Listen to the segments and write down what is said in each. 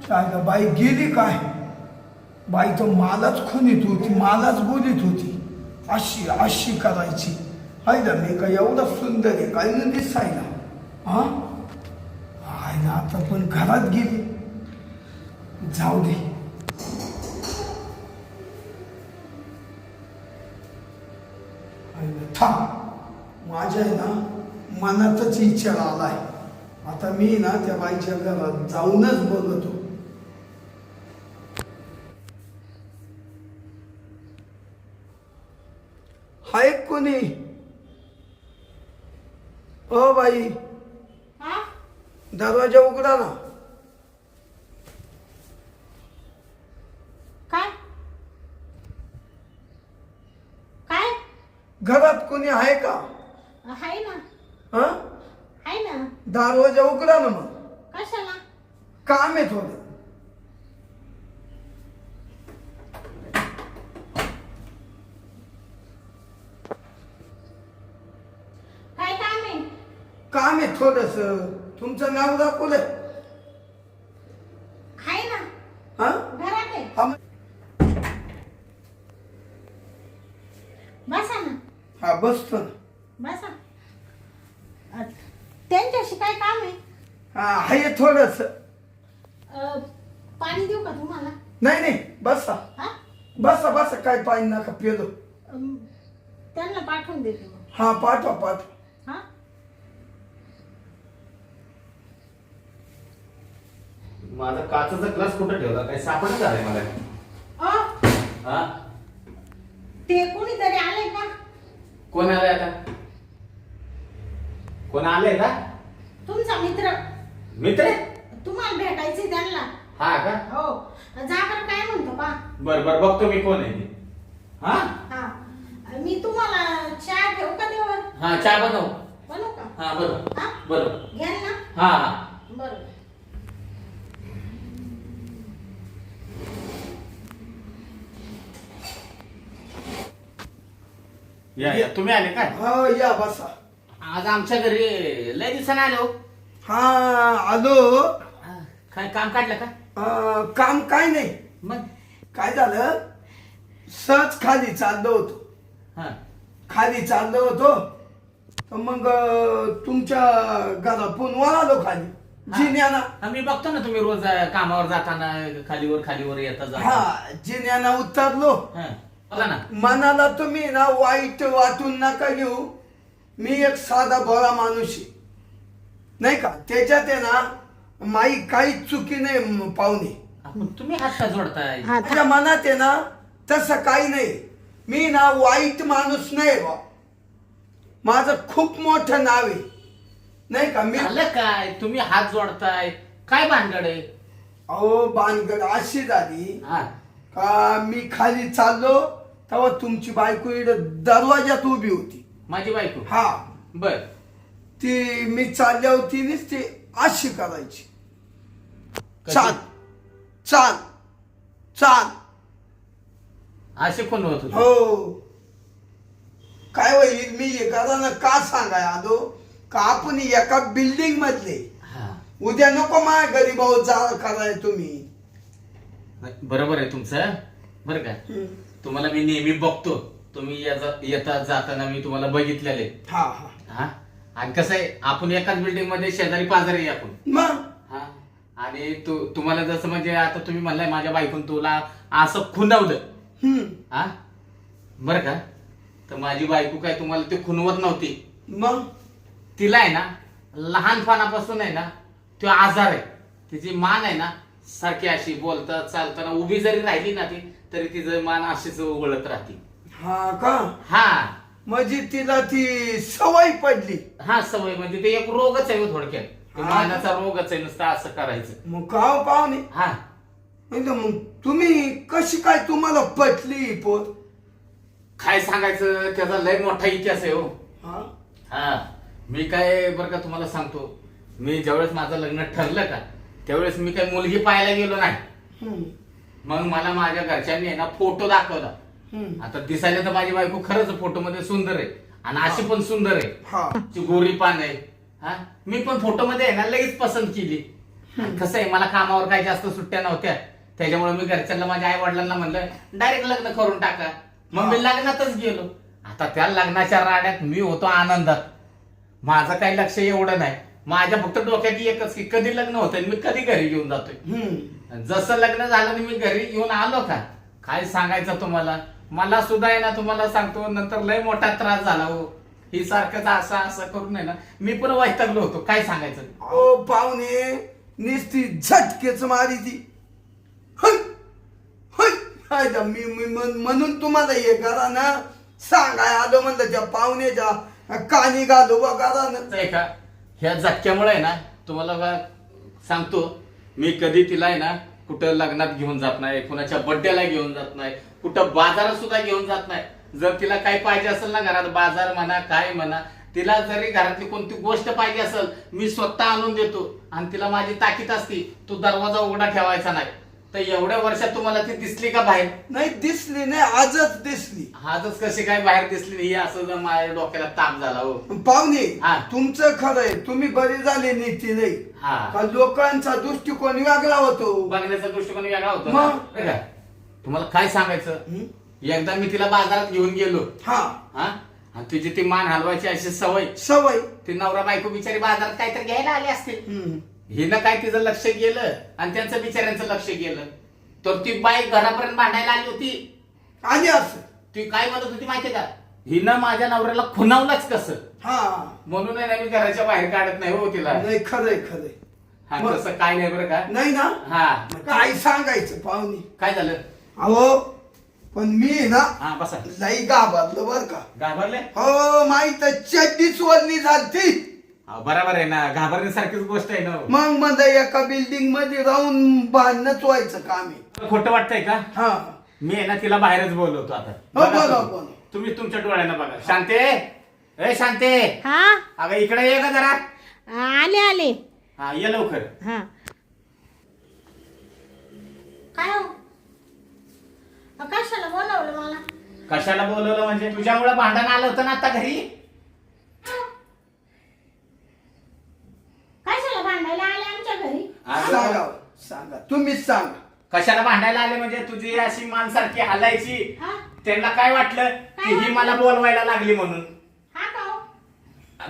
काय बाई गेली काय? बाई तर मालाच खुनीत होती, मालाच बोलीत होती, अशी अशी करायची. हाय ना, मी काय एवढा सुंदर आहे काय न दिसायला? हा हाय ना, आता पण घरात गेली. जाऊ दे. थांब, माझ्या आहे ना मनातच विचार आलाय. आता मी ना त्या बाईच्या घरात जाऊनच बघतो. हाय कोणी? ओ बाई, हा? दरवाजा उघडा ना. काय काय घरात कोणी आहे का? आहे ना, हा, आहे ना. दरवाजा उघडा ना. मग कशाला? काम आहे थोडं. काय काम आहे? काम आहे थोडस. तुमचं नाव दाखवलंय? आहे ना, हा घरात आहे. हा बसा ना, हा, बसतो ना. बसा. त्यांच्याशी काय काम आहे? हा आहे थोडस. पाणी देऊ का तुम्हाला? नाही नाही, बसा हा? बसा बसा. काय पाणी नका पिलो. त्यांना पाठवून देते मग. हा, पाठवा पाठवा. हा? माझा काचाचा ग्लास कुठं ठेवला? काय सापडत झालंय मला. हा, ते कोणीतरी आले का? कोण आलंय आता? कोण आलंय का? तुमचा मित्र. मित्र? तुम्हाला भेटायचे त्यांना. हा का? हो, जा बरं. काय म्हणतो पा? बर बर, बघतो मी कोण आहे ते. हा हा, मी तुम्हाला चहा घेऊ का देऊ? हा, चहा बनव. बनवू का? हा, बरोबर हा? बरोबर. घ्याल ना? हा हा, बरोबर. या तुम्ही आले काय? हा, या बसा. आज आमच्या घरी लय दिवसाने आले हो. हा, आलो. काय काम काढलं का? काम काय नाही. मग काय झालं, सहज खाली चाललो होतो. हा, खाली चाललो होतो तर मग तुमच्या घरा फोन आलो खाली जिन्याना. हा, मी बघतो ना तुम्ही रोज कामावर जाताना खालीवर खालीवर येता जाता. हा, जिन्याना उतरलो. हा, बघा ना. मनाला तुम्ही ना वाईट वाटून नका घेऊ. मी एक साधा भोळा माणूस आहे, नाही का? त्याच्यात आहे ना माई काहीच चुकी नाही पाहुणे. आपण तुम्ही हात का जोडताय? माझ्या मनात आहे ना तसं काही नाही. मी ना वाईट माणूस नाही बा. माझं खूप मोठं नाव आहे, नाही का? मी झालं काय? तुम्ही हात जोडताय, काय भानगड आहे? अहो, भानगड अशी झाली हा, का मी खाली चाललो तेव्हा तुमची बायको इकडं दरवाजात उभी होती. माझी बायको? हा, बर. ती मी चालल्या होती ती अशी करायची. कशी? चाल चाल चाल. असे कोण होत होते? हो, काय होईल मी एखादा का सांगाय आलो का आपण एका बिल्डिंग मधले. हा, उद्या नको माझ्या घरी भाऊ जा कराय तुम्ही. बरोबर आहे तुमचं. बरं का, तुम्हाला मी नेहमी बघतो. तुम्ही येता जाताना मी तुम्हाला बघितलेले. हा हा, हा, आणि कसं आहे, आपण एकाच बिल्डिंग मध्ये शेजारी पाजारी आहे आपण. मग हा, आणि तुम्हाला जसं म्हणजे आता तुम्ही म्हणलाय माझ्या बायकून तुला असं खुणावलं. हा, बरं का, तर माझी बायको काय तुम्हाला ते खुनवत नव्हती. मग तिला आहे ना लहानपणापासून आहे ना तो आजार आहे. तिची मान आहे ना सारखी अशी बोलता चालताना उभी जरी राहिली ना ती तरी तिचं मान अशीच उघडत राहते. हा का? हा म्हणजे तिला ती सवय पडली. हा, सवय म्हणजे ते एक रोगच आहे हो थोडक्यात. ते हा. मानाचा रोगच आहे, नुसतं असं करायचं. मग का हो पाहुणे? हा, मग तुम्ही कशी काय तुम्हाला पटली पोर? काय सांगायचं, त्याचा लय मोठा इतिहास आहे हो. हा, हा, मी काय बरं का तुम्हाला सांगतो, मी ज्यावेळेस माझं लग्न ठरलं का त्यावेळेस मी काही मुलगी पाहायला गेलो नाही. मग मला माझ्या घरच्यांनी आहे ना फोटो दाखवला. आता दिसायला तर माझी बायको खरंच फोटो मध्ये सुंदर आहे आणि अशी पण सुंदर आहे. हा, ती गोरी पान आहे. हा, मी पण फोटो मध्ये आहे ना लगेच पसंत केली. कसं आहे, मला कामावर काही जास्त सुट्ट्या नव्हत्या, त्याच्यामुळे मी घरच्यांना माझ्या आई वडिलांना म्हणलं डायरेक्ट लग्न करून टाका. मग मी लग्नातच गेलो. आता त्या लग्नाच्या राड्यात मी होतो आनंदात. माझं काही लक्ष एवढं नाही. माझ्या फक्त डोक्यात एकच की कधी लग्न होतंय, मी कधी घरी घेऊन जातोय. जसं लग्न झालं आणि मी घरी घेऊन आलो का, काय सांगायचं तुम्हाला. मला सुद्धा आहे ना, तुम्हाला सांगतो, नंतर लय मोठा त्रास झाला हो. ही सारखंच असं असं करून आहे ना, मी पण वैतागलो होतो. काय सांगायचं. ओ पाहुणे, निस्ती झटकेच मारी ती. हं, हं. हाय दा, मी म्हणून तुम्हाला हे करा ना सांगाय आलो म्हणलं, त्या पाहुण्याच्या कानी घालू बघा ना. का ह्या झटक्यामुळे आहे ना, तुम्हाला सांगतो, मी कधी तिला आहे ना कुठं लग्नात घेऊन जात नाही, कुणाच्या बर्थडेला घेऊन जात नाही, कुठं बाजारात सुद्धा घेऊन जात नाही. जर तिला काही पाहिजे असेल ना घरात, बाजार म्हणा काय म्हणा, तिला जरी घरातली कोणती गोष्ट पाहिजे असेल, मी स्वतः आणून देतो. आणि तिला माझी ताकीद असती, तू दरवाजा उघडा ठेवायचा नाही. तर एवढ्या वर्षात तुम्हाला ती दिसली का बाहेर? नाही दिसली नाही, आजच दिसली. आजच कशी काय बाहेर दिसली नाही, असं माझ्या डोक्याला ताप झाला हो. पाहुणे, हा. तुमचं खरंय, तुम्ही बरे झाले नीती नाही. हा. का लोकांचा दृष्टिकोन वेगळा होतो, बघण्याचा दृष्टिकोन वेगळा होतो मग? ना. बरं का? तुम्हाला काय सांगायचं, एकदा मी तिला बाजारात घेऊन गेलो. हा हा, आणि तुझी ती मान हलवायची अशी सवय. ती नवरा बायको बिचारी बाजारात काहीतरी घ्यायला आले असतील, हिनं काय तिचं लक्ष गेलं आणि त्यांचं बिचाऱ्यांचं लक्ष गेलं. तर ती बाई घरापर्यंत भांडायला आली होती. आणि असं ती काय म्हणत होती माहितीये का, हिनं माझ्या नवऱ्याला खुणावलंच कसं. हा, म्हणून आहे ना, मी घराच्या बाहेर काढत नाही हो तिला. नाही खरंय खरंय. हा, तसं काय नाही बरं का. नाही ना. हा, काय सांगायचं पाहुणे. काय झालं. अहो पण मी ना हा, बसा. लई घाबरलो बर का. घाबरले. हो, माहित चड्डीच वरली झालती. बरोबर आहे ना, घाबरण्यासारखीच गोष्ट आहे ना. मग मला एका बिल्डिंग मध्ये राहून भांडणच व्हायचं काम आहे. खोटं वाटतंय का. हा, मी आहे ना तिला बाहेरच बोलवतो आता. हो, बघा बोला, तुम्ही. बोला. तुम्ही तुमच्या डोळ्यानं बघा. शांते, ए शांते, हा अगं इकडे ये का जरा. आले आले. हा, ये लवकर. हा काय हो, कशाला बोलावलं मला. कशाला बोलवलं म्हणजे, तुझ्यामुळे भांडण आलं होतं ना आता घरी. कशाला भांडायला आले आमच्या घरी. सांगा सांगा, तुम्हीच सांगा. कशाला भांडायला आले म्हणजे, तुझी अशी माणसारखी हालायची. हा त्यांना काय वाटलं की ही मला बोलवायला लागली म्हणून. हा का हो?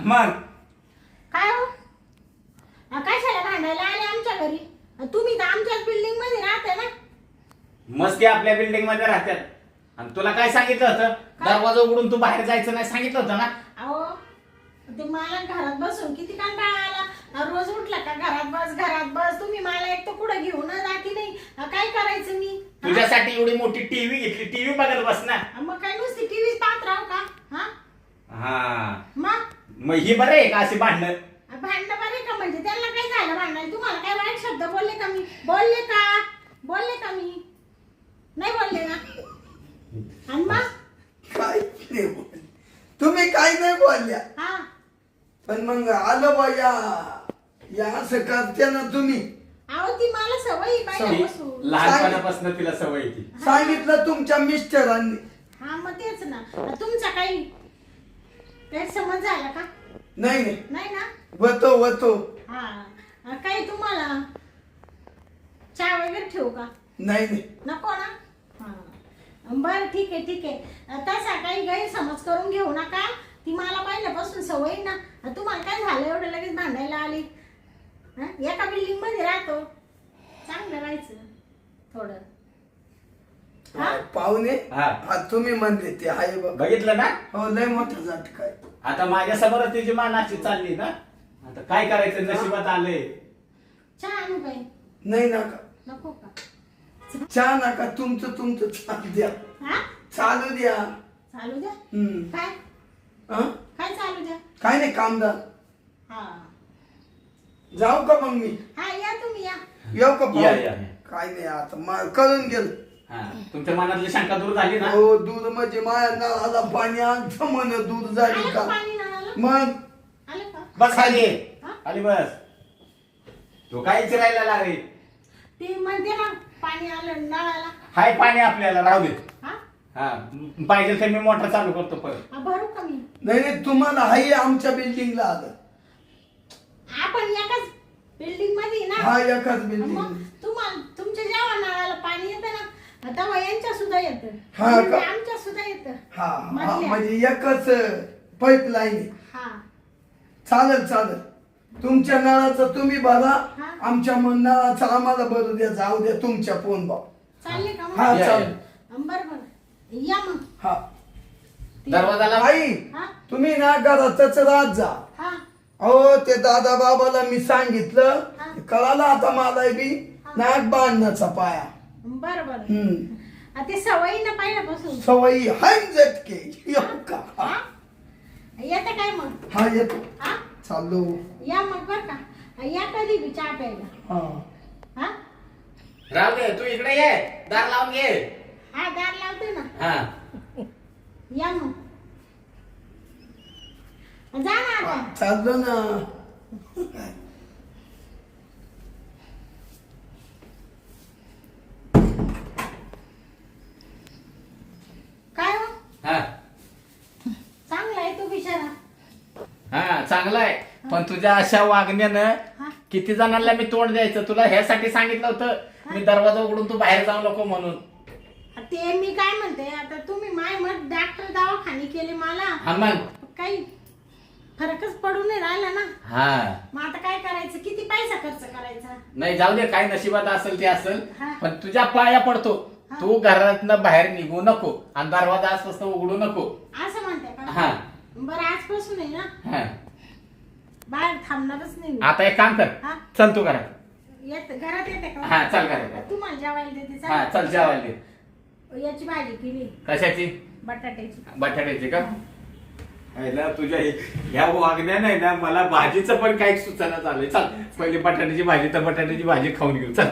मग काय हो, कशाला भांडायला आले आमच्या घरी. तुम्ही तर आमच्याच बिल्डिंग मध्ये राहते ना. मस्ती आपल्या बिल्डिंग मध्ये राहतात. आणि तुला काय सांगितलं होतं, दरवाजा उघडून तू बाहेर जायचं नाही सांगितलं होतं ना. अहो ते मला घरात बसून किती कंटाळा आला. रोज उठला का घरात बस. तुम्ही मला एक तर कुठं घेऊन जाती नाही. काय करायचं मी. तुझ्यासाठी एवढी मोठी टीव्ही घेतली, टीव्ही बघत बस ना. मग काय नुसती टीव्हीच पाहत राहू का. हा, मग ही बरं आहे का अशी भांडणं. भांडणं बरे का म्हणजे, त्यांना काय झालं भांडण. तुम्हाला काय वाईट शब्द बोलले का मी. बोलले का मी नाही बोलले ना. आणि मग काय नाही बोल, तुम्ही काय नाही बोलल्या. हा, पण मग आलं बा या असं करते ना तुम्ही. अहो ती मला सवयी पहिल्यापासून. लहानपणापासून तिला सवय ती. सांगितलं तुमच्या मिस्टरांनी. हा मग तेच ना. तुमचा काही गैरसमज झाला का. नाही नाही, नाही ना. वतो हा, काही तुम्हाला चहा वगैरे ठेवू का. नाही नाही. नको ना. हा, बरं ठीक आहे. तसा काही गैरसमज करून घेऊ नका. ती मला पहिल्यापासून सवय ना. तुम्हाला काय झालं एवढं लगेच भांडायला आली. एका बिल्डिंग मध्ये राहतो, चांगलं राहायचं थोडं. पाहुणे, हा. तुम्ही म्हणले ते आहे बघ. बघितलं ना. हो, लय मोठा झटका आहे. आता माझ्या समोर तिची मान अशी चालली ना. आता काय करायचं, नशिबात आले. चहा आणू काही. नाही नका, नको का. चहा नका, तुमचं चालू द्या. हा, चालू द्या. चालू द्या. काय हं? काय चालू द्या. काय नाही कामदार. हा जाऊ का मग मी. हा, या तुम्ही या. येऊ का या, पाहुणे? या. काय नाही, आता कळून गेलं. हा, तुमच्या मनातली शंका दूर झाली ना. हो, दूध म्हणजे माया नळाला पाणी आणतं म्हण, दूध झाली आलं का. का पाणी नळाला. मग आलं का. बस खाली हा? आली बस. तू काय विचारायला लागली. ती म्हणते ना पाणी आलं नळाला. हाय पाणी आपल्याला, राहू दे. हा, हा, पाहिजे तर मी मोटर चालू करतो परत. भरू का मी. नाही तुम्हाला हाही आमच्या बिल्डिंगला आलं. आपण एकाच बिल्डिंग मध्ये ना. हा एकाच मग बिल्डिंग. तुम्हाला तुमच्या जेव्हा नळाला पाणी येतं ना तेव्हा यांच्या सुद्धा येतं हा म्हणजे का? आमच्या सुद्धा येतं. हा हा, मधल्या. म्हणजे एकच पाईपलाईन. हा चालेल चालेल. तुमच्या नळाचं तुम्ही भरा, हा. आमच्या नळाचं आम्हाला भरू द्या. जाऊ द्या तुमच्या फोन भाऊ. चालले का हा मग? चालेल. बरोबर या मग. हा दरवाजाला आई हा तुम्ही ना घरातच राहत जा. हा अहो ते दादा बाबाला मी सांगितलं, हा. कळालं आता मला बी नाक बांधण्याचा पाया. बरोबर हम्म. ते सवयी ना पहिल्यापासून. सवयी हाय झटके येऊ का? हा? येतं काय मग? हा येतो. हा चाललो. या मग बर का या कधी बी चहा प्यायला. हा हा राहू दे, तू इकडे ये, दार लावून घे. हा दार लावते ना. हा या मग जा ना आता. चाललो ना. काय हो हा चांगला आहे तो बिचारा. हा चांगलं आहे, पण तुझ्या अशा वागण्यानं हा किती जणांना मी तोंड द्यायचं. तुला ह्यासाठी सांगितलं होतं मी दरवाजा उघडून तू बाहेर जाऊ नको म्हणून. ते मी काय म्हणते आता तुम्ही माय मग डॉक्टर दवाखाने केले मला हा मग. काही फरकच पडू नाही राहिला ना. हा मग आता काय करायचं किती पैसा खर्च करायचा. नाही जाऊ दे, काय नशिबात असेल ते असेल, हा. पण तुझ्या पाया पडतो. हा. तू घरातनं बाहेर निघू नको आणि दरवाजा आजपासून उघडू नको. असं म्हणते हा. का? बरं आजपासून आहे ना हा. बाहेर थांबणारच नाही मी. आता एक काम कर, हा. चल तू घरात. घरात येते का? हा, चल घरात. तुम्हाला जेवायला देते हा चल जेवायला दे. याची भाजी केली कशाची? बटाट्याची. बटाट्याची का? ह्याला तुझ्या ह्या वागण्या नाही ना, मला भाजीचं पण काही सुचना झालंय. चल पहिले बटाट्याची भाजी तर बटाट्याची भाजी खाऊन घेऊ. चल